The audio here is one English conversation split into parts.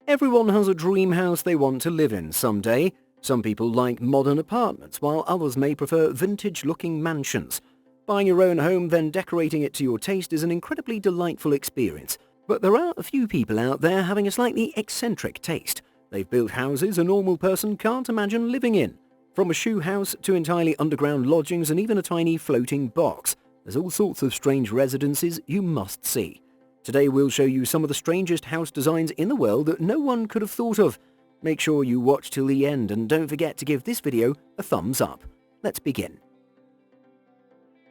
Everyone has a dream house they want to live in someday. Some people like modern apartments, while others may prefer vintage-looking mansions. Buying your own home, then decorating it to your taste is an incredibly delightful experience. But there are a few people out there having a slightly eccentric taste. They've built houses a normal person can't imagine living in. From a shoe house to entirely underground lodgings and even a tiny floating box. There's all sorts of strange residences you must see. Today we'll show you some of the strangest house designs in the world that no one could have thought of. Make sure you watch till the end and don't forget to give this video a thumbs up. Let's begin.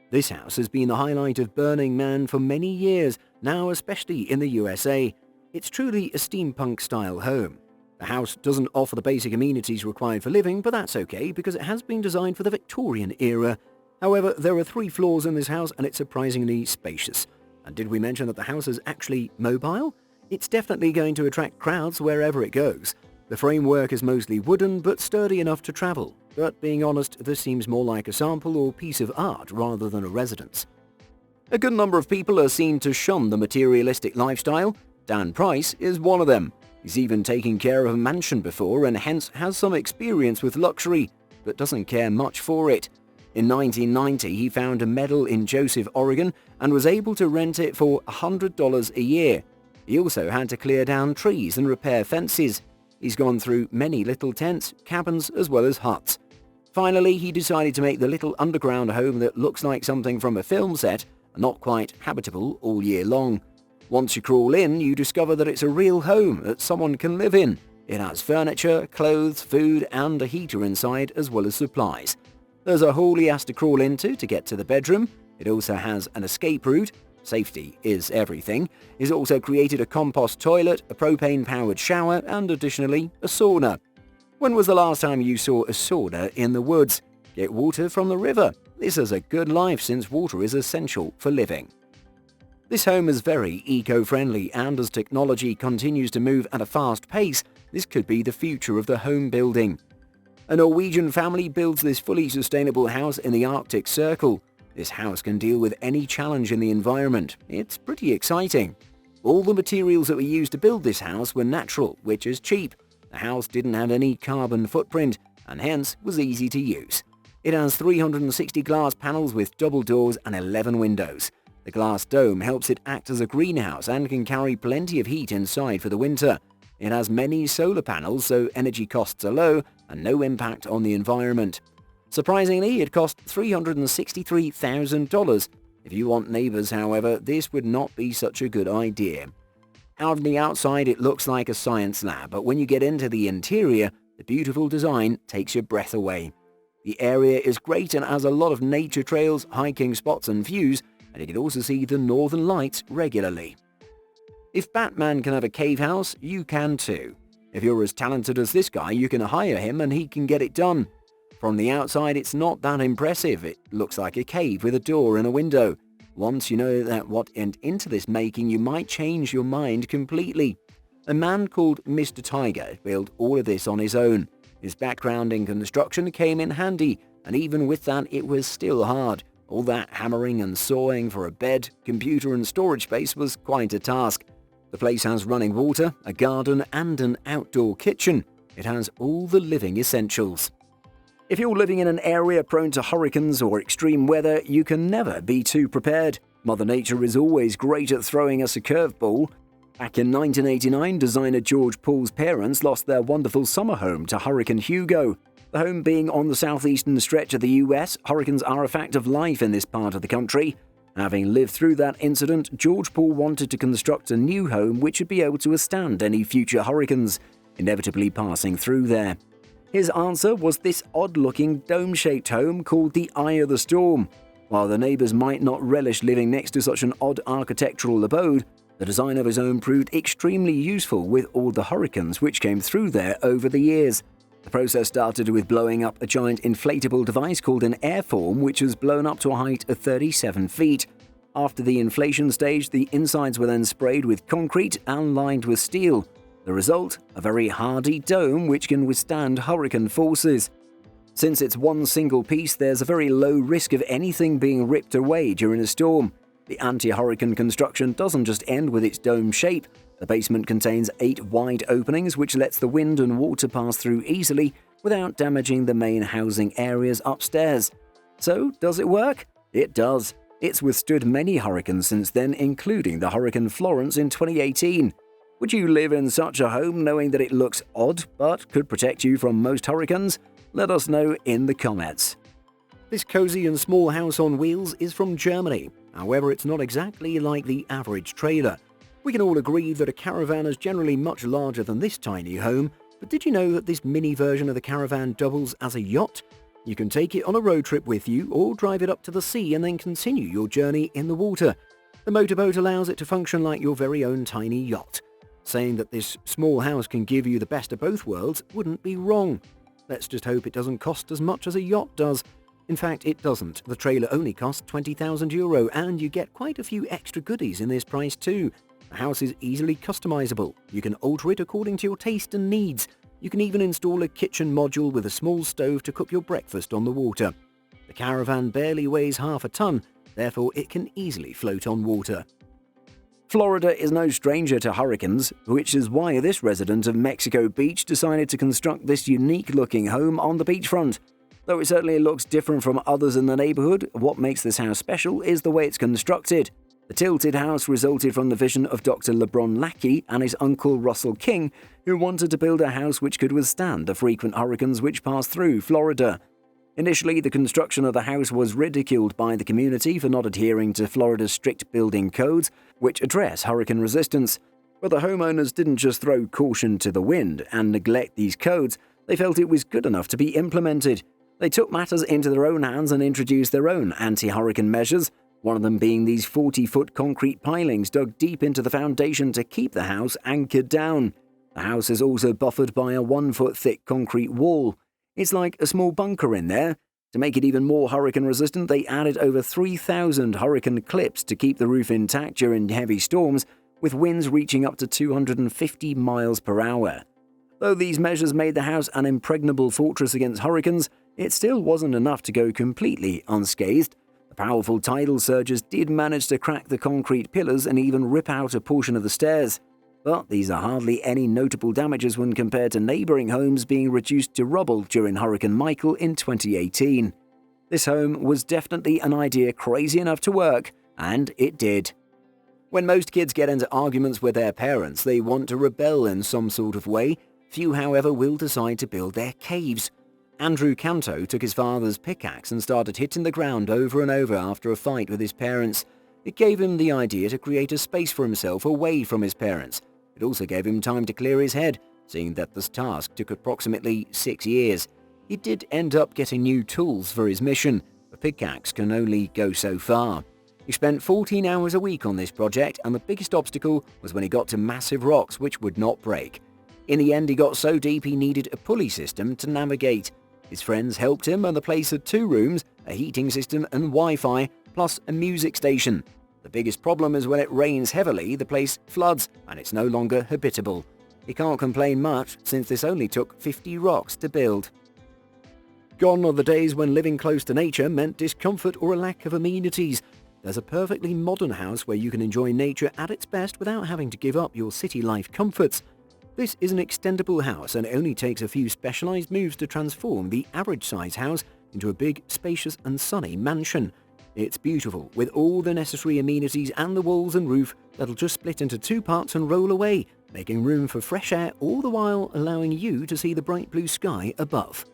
This house has been the highlight of Burning Man for many years, now especially in the USA. It's truly a steampunk-style home. The house doesn't offer the basic amenities required for living, but that's okay because it has been designed for the Victorian era. However, there are 3 floors in this house and it's surprisingly spacious. And did we mention that the house is actually mobile? It's definitely going to attract crowds wherever it goes. The framework is mostly wooden but sturdy enough to travel. But being honest, this seems more like a sample or piece of art rather than a residence. A good number of people are seen to shun the materialistic lifestyle. Dan Price is one of them. He's even taken care of a mansion before and hence has some experience with luxury, but doesn't care much for it. In 1990, he found a meadow in Joseph, Oregon, and was able to rent it for $100 a year. He also had to clear down trees and repair fences. He's gone through many little tents, cabins, as well as huts. Finally, he decided to make the little underground home that looks like something from a film set, and not quite habitable all year long. Once you crawl in, you discover that it's a real home that someone can live in. It has furniture, clothes, food, and a heater inside, as well as supplies. There's a hall he has to crawl into to get to the bedroom. It also has an escape route. Safety is everything. He's also created a compost toilet, a propane-powered shower, and additionally, a sauna. When was the last time you saw a sauna in the woods? Get water from the river. This is a good life since water is essential for living. This home is very eco-friendly, and as technology continues to move at a fast pace, this could be the future of the home building. A Norwegian family builds this fully sustainable house in the Arctic Circle. This house can deal with any challenge in the environment. It's pretty exciting. All the materials that were used to build this house were natural, which is cheap. The house didn't have any carbon footprint, and hence was easy to use. It has 360 glass panels with double doors and 11 windows. The glass dome helps it act as a greenhouse and can carry plenty of heat inside for the winter. It has many solar panels, so energy costs are low and no impact on the environment. Surprisingly, it cost $363,000. If you want Neighbours, however, this would not be such a good idea. Out on the outside, it looks like a science lab, but when you get into the interior, the beautiful design takes your breath away. The area is great and has a lot of nature trails, hiking spots and views, and you can also see the northern lights regularly. If Batman can have a cave house, you can too. If you're as talented as this guy, you can hire him and he can get it done. From the outside, it's not that impressive. It looks like a cave with a door and a window. Once you know that what went into this making, you might change your mind completely. A man called Mr. Tiger built all of this on his own. His background in construction came in handy, and even with that, it was still hard. All that hammering and sawing for a bed, computer and storage space was quite a task. The place has running water, a garden and an outdoor kitchen. It has all the living essentials. If you're living in an area prone to hurricanes or extreme weather, you can never be too prepared. Mother Nature is always great at throwing us a curveball. Back in 1989, designer George Pool's parents lost their wonderful summer home to Hurricane Hugo. The home being on the southeastern stretch of the US, hurricanes are a fact of life in this part of the country. Having lived through that incident, George Pool wanted to construct a new home which would be able to withstand any future hurricanes, inevitably passing through there. His answer was this odd-looking dome-shaped home called the Eye of the Storm. While the neighbours might not relish living next to such an odd architectural abode, the design of his home proved extremely useful with all the hurricanes which came through there over the years. The process started with blowing up a giant inflatable device called an airform, which was blown up to a height of 37 feet. After the inflation stage, the insides were then sprayed with concrete and lined with steel. The result? A very hardy dome which can withstand hurricane forces. Since it's one single piece, there's a very low risk of anything being ripped away during a storm. The anti-hurricane construction doesn't just end with its dome shape. The basement contains 8 wide openings which lets the wind and water pass through easily without damaging the main housing areas upstairs. So, does it work? It does. It's withstood many hurricanes since then, including the Hurricane Florence in 2018. Would you live in such a home knowing that it looks odd but could protect you from most hurricanes? Let us know in the comments. This cozy and small house on wheels is from Germany. However, it's not exactly like the average trailer. We can all agree that a caravan is generally much larger than this tiny home, but did you know that this mini version of the caravan doubles as a yacht? You can take it on a road trip with you or drive it up to the sea and then continue your journey in the water. The motorboat allows it to function like your very own tiny yacht. Saying that this small house can give you the best of both worlds wouldn't be wrong. Let's just hope it doesn't cost as much as a yacht does. In fact, it doesn't. The trailer only costs €20,000 and you get quite a few extra goodies in this price too. The house is easily customizable. You can alter it according to your taste and needs. You can even install a kitchen module with a small stove to cook your breakfast on the water. The caravan barely weighs half a ton, therefore it can easily float on water. Florida is no stranger to hurricanes, which is why this resident of Mexico Beach decided to construct this unique-looking home on the beachfront. Though it certainly looks different from others in the neighborhood, what makes this house special is the way it's constructed. The tilted house resulted from the vision of Dr. LeBron Lackey and his uncle Russell King, who wanted to build a house which could withstand the frequent hurricanes which pass through Florida. Initially, the construction of the house was ridiculed by the community for not adhering to Florida's strict building codes, which address hurricane resistance. But the homeowners didn't just throw caution to the wind and neglect these codes, they felt it was good enough to be implemented. They took matters into their own hands and introduced their own anti-hurricane measures, one of them being these 40-foot concrete pilings dug deep into the foundation to keep the house anchored down. The house is also buffered by a 1-foot-thick concrete wall. It's like a small bunker in there. To make it even more hurricane-resistant, they added over 3,000 hurricane clips to keep the roof intact during heavy storms, with winds reaching up to 250 miles per hour. Though these measures made the house an impregnable fortress against hurricanes, it still wasn't enough to go completely unscathed. The powerful tidal surges did manage to crack the concrete pillars and even rip out a portion of the stairs. But these are hardly any notable damages when compared to neighboring homes being reduced to rubble during Hurricane Michael in 2018. This home was definitely an idea crazy enough to work, and it did. When most kids get into arguments with their parents, they want to rebel in some sort of way. Few, however, will decide to build their caves. Andrew CANTO took his father's pickaxe and started hitting the ground over and over after a fight with his parents. It gave him the idea to create a space for himself away from his parents. It also gave him time to clear his head, seeing that this task took approximately 6 years. He did end up getting new tools for his mission. A pickaxe can only go so far. He spent 14 hours a week on this project, and the biggest obstacle was when he got to massive rocks which would not break. In the end, he got so deep he needed a pulley system to navigate. His friends helped him, and the place had 2 rooms, a heating system and Wi-Fi, plus a music station. The biggest problem is when it rains heavily, the place floods, and it's no longer habitable. He can't complain much, since this only took 50 rocks to build. Gone are the days when living close to nature meant discomfort or a lack of amenities. There's a perfectly modern house where you can enjoy nature at its best without having to give up your city life comforts. This is an extendable house, and it only takes a few specialized moves to transform the average-size house into a big, spacious and sunny mansion. It's beautiful, with all the necessary amenities and the walls and roof that'll just split into 2 parts and roll away, making room for fresh air, all the while allowing you to see the bright blue sky above.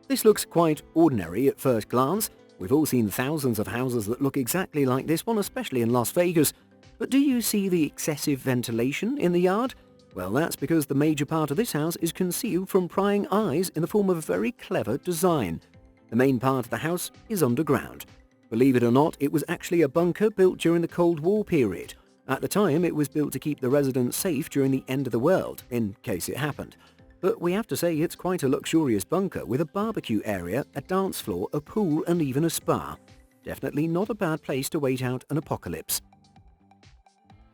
This looks quite ordinary at first glance. We've all seen thousands of houses that look exactly like this one, especially in Las Vegas. But do you see the excessive ventilation in the yard? Well, that's because the major part of this house is concealed from prying eyes in the form of a very clever design. The main part of the house is underground. Believe it or not, it was actually a bunker built during the Cold War period. At the time, it was built to keep the residents safe during the end of the world, in case it happened. But we have to say it's quite a luxurious bunker with a barbecue area, a dance floor, a pool and even a spa. Definitely not a bad place to wait out an apocalypse.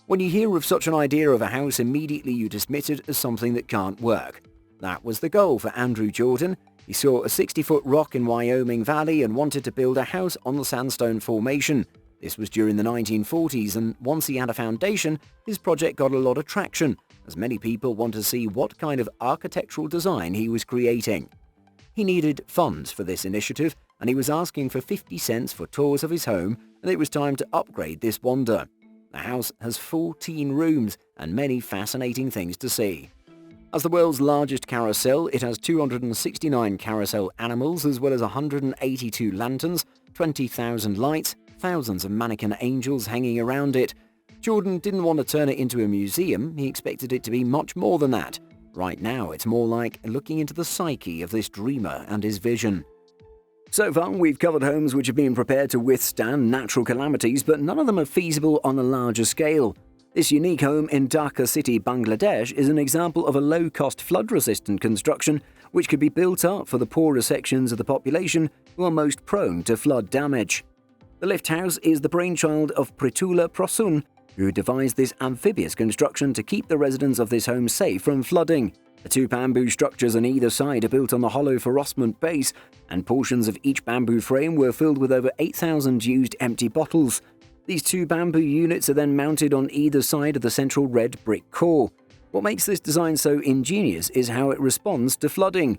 When you hear of such an idea of a house, immediately you dismiss it as something that can't work. That was the goal for Andrew Jordan. He saw a 60-foot rock in Wyoming Valley and wanted to build a house on the sandstone formation. This was during the 1940s, and once he had a foundation, his project got a lot of traction, as many people want to see what kind of architectural design he was creating. He needed funds for this initiative, and he was asking for 50 cents for tours of his home, and it was time to upgrade this wonder. The house has 14 rooms and many fascinating things to see. As the world's largest carousel, it has 269 carousel animals as well as 182 lanterns, 20,000 lights, thousands of mannequin angels hanging around it. Jordan didn't want to turn it into a museum, he expected it to be much more than that. Right now, it's more like looking into the psyche of this dreamer and his vision. So far, we've covered homes which have been prepared to withstand natural calamities, but none of them are feasible on a larger scale. This unique home in Dhaka city, Bangladesh, is an example of a low-cost flood-resistant construction which could be built up for the poorer sections of the population who are most prone to flood damage. The lift house is the brainchild of Pritula Prasoon, who devised this amphibious construction to keep the residents of this home safe from flooding. The two bamboo structures on either side are built on the hollow Ferrocement base, and portions of each bamboo frame were filled with over 8,000 used empty bottles. These two bamboo units are then mounted on either side of the central red brick core. What makes this design so ingenious is how it responds to flooding.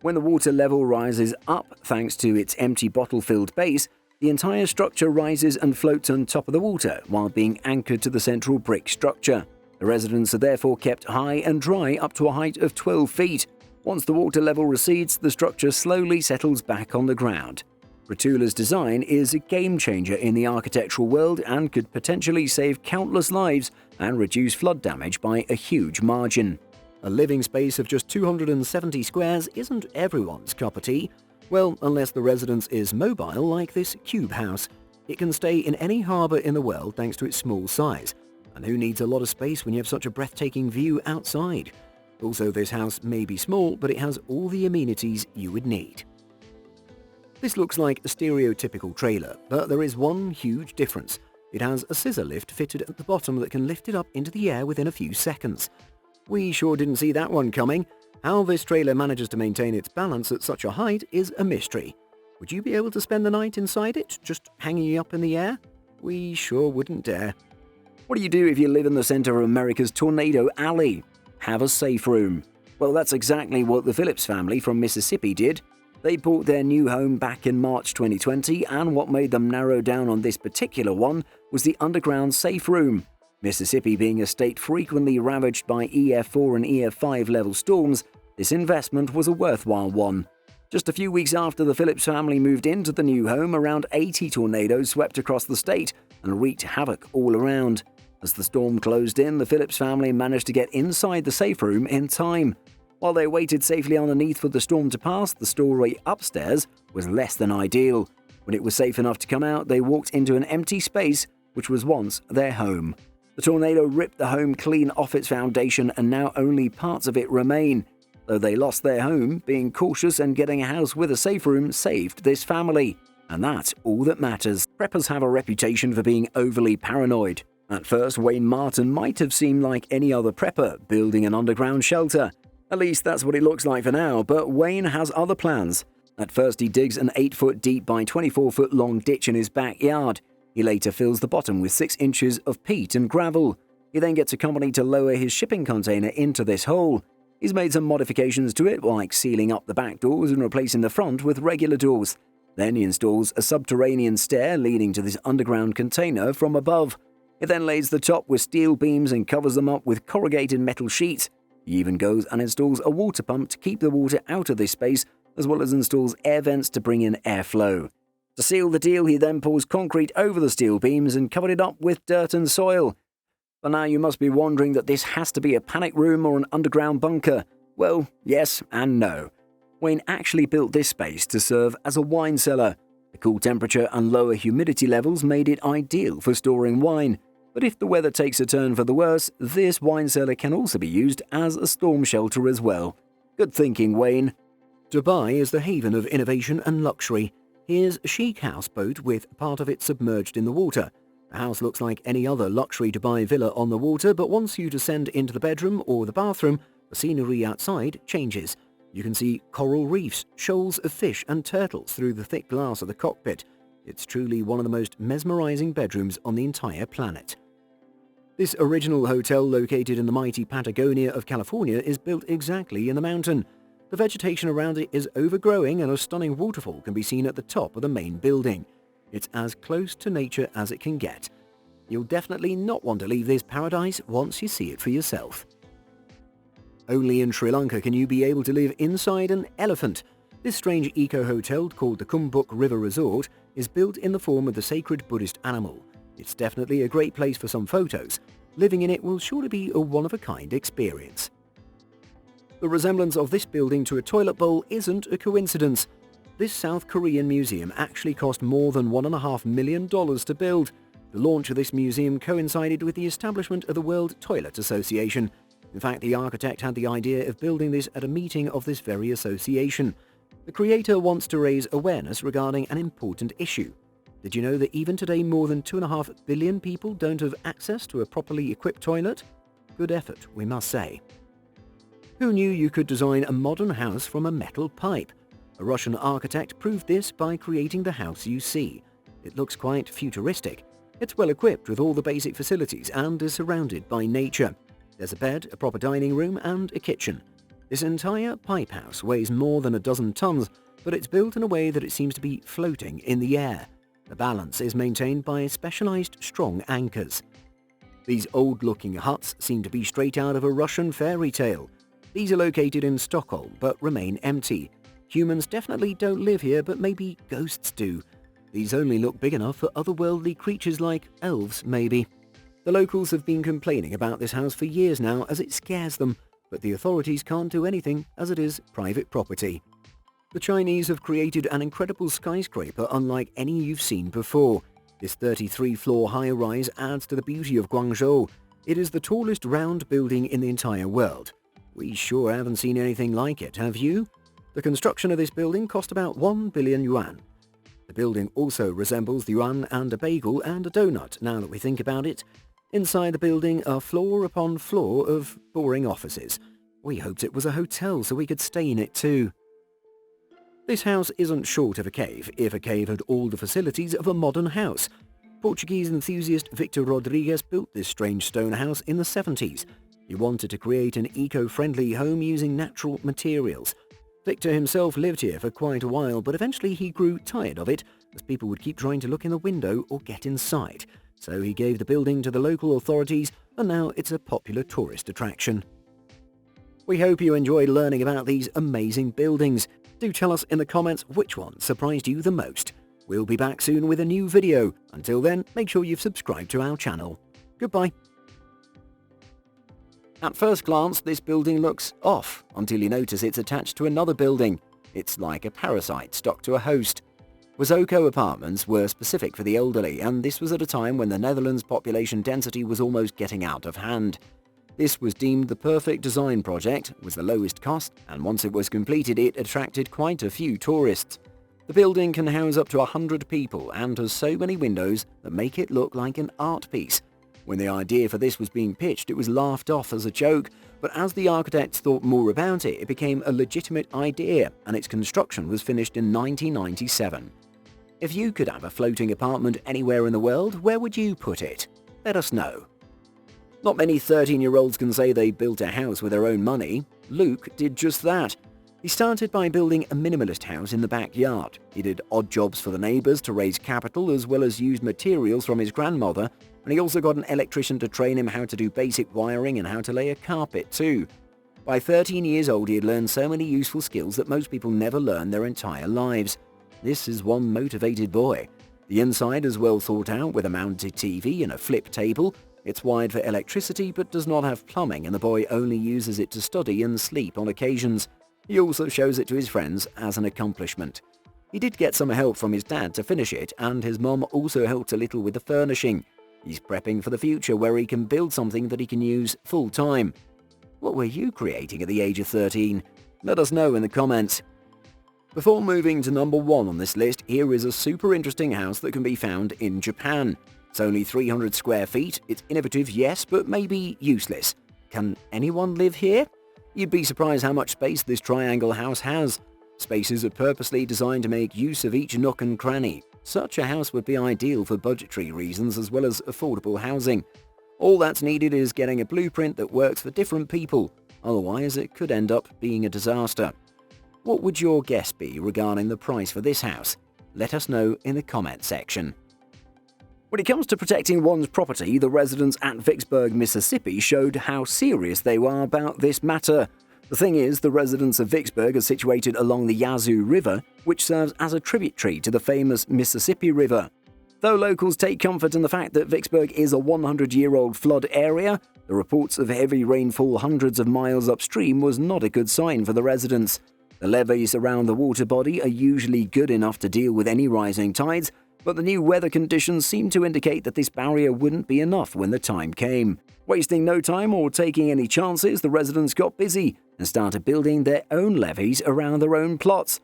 When the water level rises up thanks to its empty bottle-filled base, the entire structure rises and floats on top of the water while being anchored to the central brick structure. The residents are therefore kept high and dry up to a height of 12 feet. Once the water level recedes, the structure slowly settles back on the ground. Pritula's design is a game-changer in the architectural world and could potentially save countless lives and reduce flood damage by a huge margin. A living space of just 270 squares isn't everyone's cup of tea. Well, unless the residence is mobile like this cube house. It can stay in any harbour in the world thanks to its small size. And who needs a lot of space when you have such a breathtaking view outside? Also, this house may be small, but it has all the amenities you would need. This looks like a stereotypical trailer, but there is one huge difference. It has a scissor lift fitted at the bottom that can lift it up into the air within a few seconds. We sure didn't see that one coming. How this trailer manages to maintain its balance at such a height is a mystery. Would you be able to spend the night inside it, just hanging up in the air? We sure wouldn't dare. What do you do if you live in the center of America's Tornado Alley? Have a safe room. Well, that's exactly what the Phillips family from Mississippi did. They bought their new home back in March 2020, and what made them narrow down on this particular one was the underground safe room. Mississippi being a state frequently ravaged by EF4 and EF5 level storms, this investment was a worthwhile one. Just a few weeks after the Phillips family moved into the new home, around 80 tornadoes swept across the state and wreaked havoc all around. As the storm closed in, the Phillips family managed to get inside the safe room in time. While they waited safely underneath for the storm to pass, the story upstairs was less than ideal. When it was safe enough to come out, they walked into an empty space which was once their home. The tornado ripped the home clean off its foundation, and now only parts of it remain. Though they lost their home, being cautious and getting a house with a safe room saved this family. And that's all that matters. Preppers have a reputation for being overly paranoid. At first, Wayne Martin might have seemed like any other prepper building an underground shelter. At least that's what it looks like for now, but Wayne has other plans. At first, he digs an 8-foot deep by 24-foot long ditch in his backyard. He later fills the bottom with 6 inches of peat and gravel. He then gets a company to lower his shipping container into this hole. He's made some modifications to it, like sealing up the back doors and replacing the front with regular doors. Then he installs a subterranean stair leading to this underground container from above. He then lays the top with steel beams and covers them up with corrugated metal sheets. He even goes and installs a water pump to keep the water out of this space, as well as installs air vents to bring in airflow. To seal the deal, he then pours concrete over the steel beams and covered it up with dirt and soil. But now you must be wondering that this has to be a panic room or an underground bunker. Well, yes and no. Wayne actually built this space to serve as a wine cellar. The cool temperature and lower humidity levels made it ideal for storing wine. But if the weather takes a turn for the worse, this wine cellar can also be used as a storm shelter as well. Good thinking, Wayne. Dubai is the haven of innovation and luxury. Here's a chic houseboat with part of it submerged in the water. The house looks like any other luxury Dubai villa on the water, but once you descend into the bedroom or the bathroom, the scenery outside changes. You can see coral reefs, shoals of fish and turtles through the thick glass of the cockpit. It's truly one of the most mesmerizing bedrooms on the entire planet. This original hotel, located in the mighty Patagonia of California, is built exactly in the mountain. The vegetation around it is overgrowing and a stunning waterfall can be seen at the top of the main building. It's as close to nature as it can get. You'll definitely not want to leave this paradise once you see it for yourself. Only in Sri Lanka can you be able to live inside an elephant. This strange eco-hotel, called the KUMBUK River Resort, is built in the form of the sacred Buddhist animal. It's definitely a great place for some photos. Living in it will surely be a one-of-a-kind experience. The resemblance of this building to a toilet bowl isn't a coincidence. This South Korean museum actually cost more than $1.5 million to build. The launch of this museum coincided with the establishment of the World Toilet Association. In fact, the architect had the idea of building this at a meeting of this very association. The creator wants to raise awareness regarding an important issue. Did you know that even today more than 2.5 billion people don't have access to a properly equipped toilet? Good effort, we must say. Who knew you could design a modern house from a metal pipe? A Russian architect proved this by creating the house you see. It looks quite futuristic. It's well equipped with all the basic facilities and is surrounded by nature. There's a bed, a proper dining room and a kitchen. This entire pipe house weighs more than a dozen tons, but it's built in a way that it seems to be floating in the air. The balance is maintained by specialized strong anchors. These old-looking huts seem to be straight out of a Russian fairy tale. These are located in Stockholm but remain empty. Humans definitely don't live here, but maybe ghosts do. These only look big enough for otherworldly creatures like elves, maybe. The locals have been complaining about this house for years now as it scares them, but the authorities can't do anything as it is private property. The Chinese have created an incredible skyscraper unlike any you've seen before. This 33-floor high-rise adds to the beauty of Guangzhou. It is the tallest round building in the entire world. We sure haven't seen anything like it, have you? The construction of this building cost about 1 billion yuan. The building also resembles the yuan and a bagel and a donut, now that we think about it. Inside the building are floor upon floor of boring offices. We hoped it was a hotel so we could stay in it too. This house isn't short of a cave, if a cave had all the facilities of a modern house. Portuguese enthusiast Victor Rodrigues built this strange stone house in the 70s. He wanted to create an eco-friendly home using natural materials. Victor himself lived here for quite a while, but eventually he grew tired of it, as people would keep trying to look in the window or get inside. So he gave the building to the local authorities, and now it's a popular tourist attraction. We hope you enjoyed learning about these amazing buildings. Do tell us in the comments which one surprised you the most. We'll be back soon with a new video. Until then, make sure you've subscribed to our channel. Goodbye. At first glance, this building looks off, until you notice it's attached to another building. It's like a parasite stuck to a host. Wazoko apartments were specific for the elderly, and this was at a time when the Netherlands' population density was almost getting out of hand. This was deemed the perfect design project, was the lowest cost, and once it was completed it attracted quite a few tourists. The building can house up to 100 people and has so many windows that make it look like an art piece. When the idea for this was being pitched, it was laughed off as a joke, but as the architects thought more about it, it became a legitimate idea, and its construction was finished in 1997. If you could have a floating apartment anywhere in the world, where would you put it? Let us know. Not many 13-year-olds can say they built a house with their own money. Luke did just that. He started by building a minimalist house in the backyard. He did odd jobs for the neighbours to raise capital, as well as used materials from his grandmother, and he also got an electrician to train him how to do basic wiring and how to lay a carpet too. By 13 years old he had learned so many useful skills that most people never learn their entire lives. This is one motivated boy. The inside is well thought out with a mounted TV and a flip table. It's wired for electricity but does not have plumbing, and the boy only uses it to study and sleep on occasions. He also shows it to his friends as an accomplishment. He did get some help from his dad to finish it, and his mom also helped a little with the furnishing. He's prepping for the future where he can build something that he can use full-time. What were you creating at the age of 13? Let us know in the comments. Before moving to number 1 on this list, here is a super interesting house that can be found in Japan. It's only 300 square feet. It's innovative, yes, but maybe useless. Can anyone live here? You'd be surprised how much space this triangle house has. Spaces are purposely designed to make use of each nook and cranny. Such a house would be ideal for budgetary reasons as well as affordable housing. All that's needed is getting a blueprint that works for different people, otherwise it could end up being a disaster. What would your guess be regarding the price for this house? Let us know in the comment section. When it comes to protecting one's property, the residents at Vicksburg, Mississippi showed how serious they were about this matter. The thing is, the residents of Vicksburg are situated along the Yazoo River, which serves as a tributary to the famous Mississippi River. Though locals take comfort in the fact that Vicksburg is a 100-year-old flood area, the reports of heavy rainfall hundreds of miles upstream was not a good sign for the residents. The levees around the water body are usually good enough to deal with any rising tides, but the new weather conditions seem to indicate that this barrier wouldn't be enough when the time came. Wasting no time or taking any chances, the residents got busy and started building their own levees around their own plots.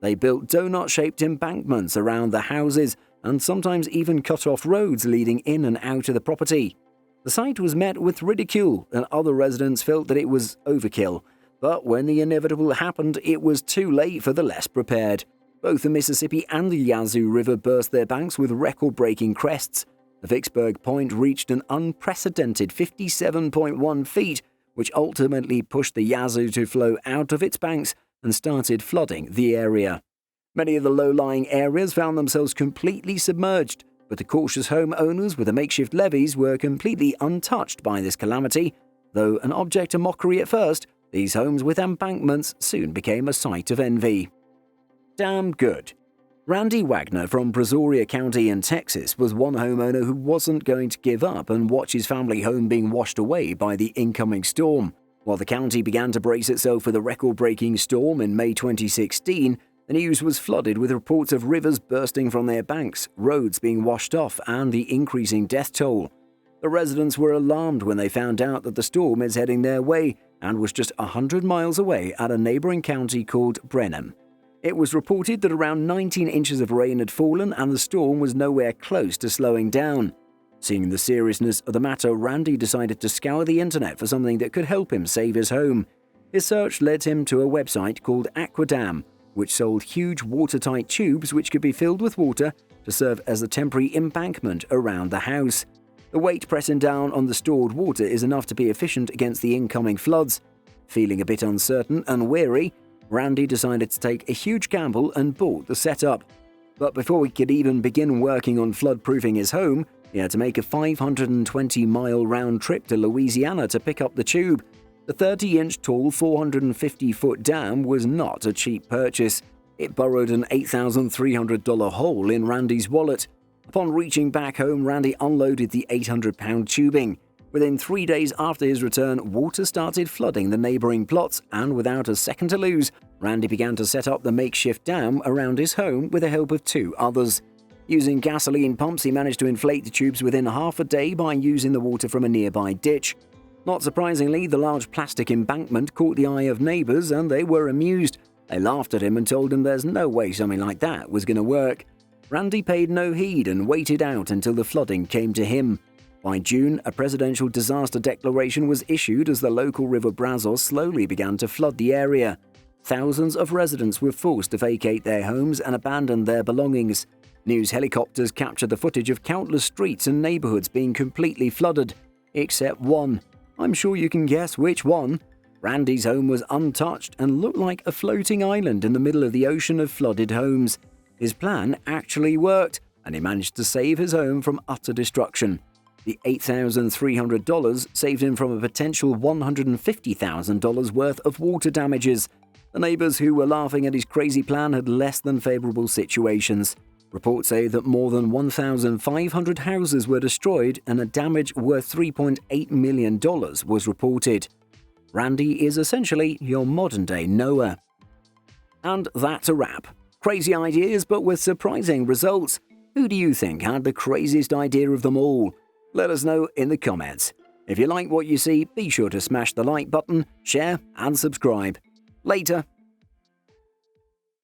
They built donut-shaped embankments around the houses and sometimes even cut off roads leading in and out of the property. The site was met with ridicule, and other residents felt that it was overkill. But when the inevitable happened, it was too late for the less prepared. Both the Mississippi and the Yazoo River burst their banks with record-breaking crests. The Vicksburg Point reached an unprecedented 57.1 feet, which ultimately pushed the Yazoo to flow out of its banks and started flooding the area. Many of the low-lying areas found themselves completely submerged, but the cautious homeowners with the makeshift levees were completely untouched by this calamity. Though an object of mockery at first, these homes with embankments soon became a sight of envy. Damn good. Randy Wagner from Brazoria County in Texas was one homeowner who wasn't going to give up and watch his family home being washed away by the incoming storm. While the county began to brace itself for the record-breaking storm in May 2016, the news was flooded with reports of rivers bursting from their banks, roads being washed off, and the increasing death toll. The residents were alarmed when they found out that the storm is heading their way and was just 100 miles away at a neighboring county called Brenham. It was reported that around 19 inches of rain had fallen and the storm was nowhere close to slowing down. Seeing the seriousness of the matter, Randy decided to scour the internet for something that could help him save his home. His search led him to a website called Aquadam, which sold huge watertight tubes which could be filled with water to serve as a temporary embankment around the house. The weight pressing down on the stored water is enough to be efficient against the incoming floods. Feeling a bit uncertain and wary, Randy decided to take a huge gamble and bought the setup. But before he could even begin working on flood-proofing his home, he had to make a 520-mile round trip to Louisiana to pick up the tube. The 30-inch tall, 450-foot dam was not a cheap purchase. It burrowed an $8,300 hole in Randy's wallet. Upon reaching back home, Randy unloaded the 800-pound tubing. Within 3 days after his return, water started flooding the neighboring plots, and without a second to lose, Randy began to set up the makeshift dam around his home with the help of 2 others. Using gasoline pumps, he managed to inflate the tubes within half a day by using the water from a nearby ditch. Not surprisingly, the large plastic embankment caught the eye of neighbors, and they were amused. They laughed at him and told him there's no way something like that was going to work. Randy paid no heed and waited out until the flooding came to him. By June, a presidential disaster declaration was issued as the local river Brazos slowly began to flood the area. Thousands of residents were forced to vacate their homes and abandon their belongings. News helicopters captured the footage of countless streets and neighborhoods being completely flooded, except one. I'm sure you can guess which one. Randy's home was untouched and looked like a floating island in the middle of the ocean of flooded homes. His plan actually worked, and he managed to save his home from utter destruction. The $8,300 saved him from a potential $150,000 worth of water damages. The neighbors who were laughing at his crazy plan had less than favorable situations. Reports say that more than 1,500 houses were destroyed and a damage worth $3.8 million was reported. Randy is essentially your modern-day Noah. And that's a wrap. Crazy ideas, but with surprising results. Who do you think had the craziest idea of them all? Let us know in the comments. If you like what you see, be sure to smash the like button, share, and subscribe. Later.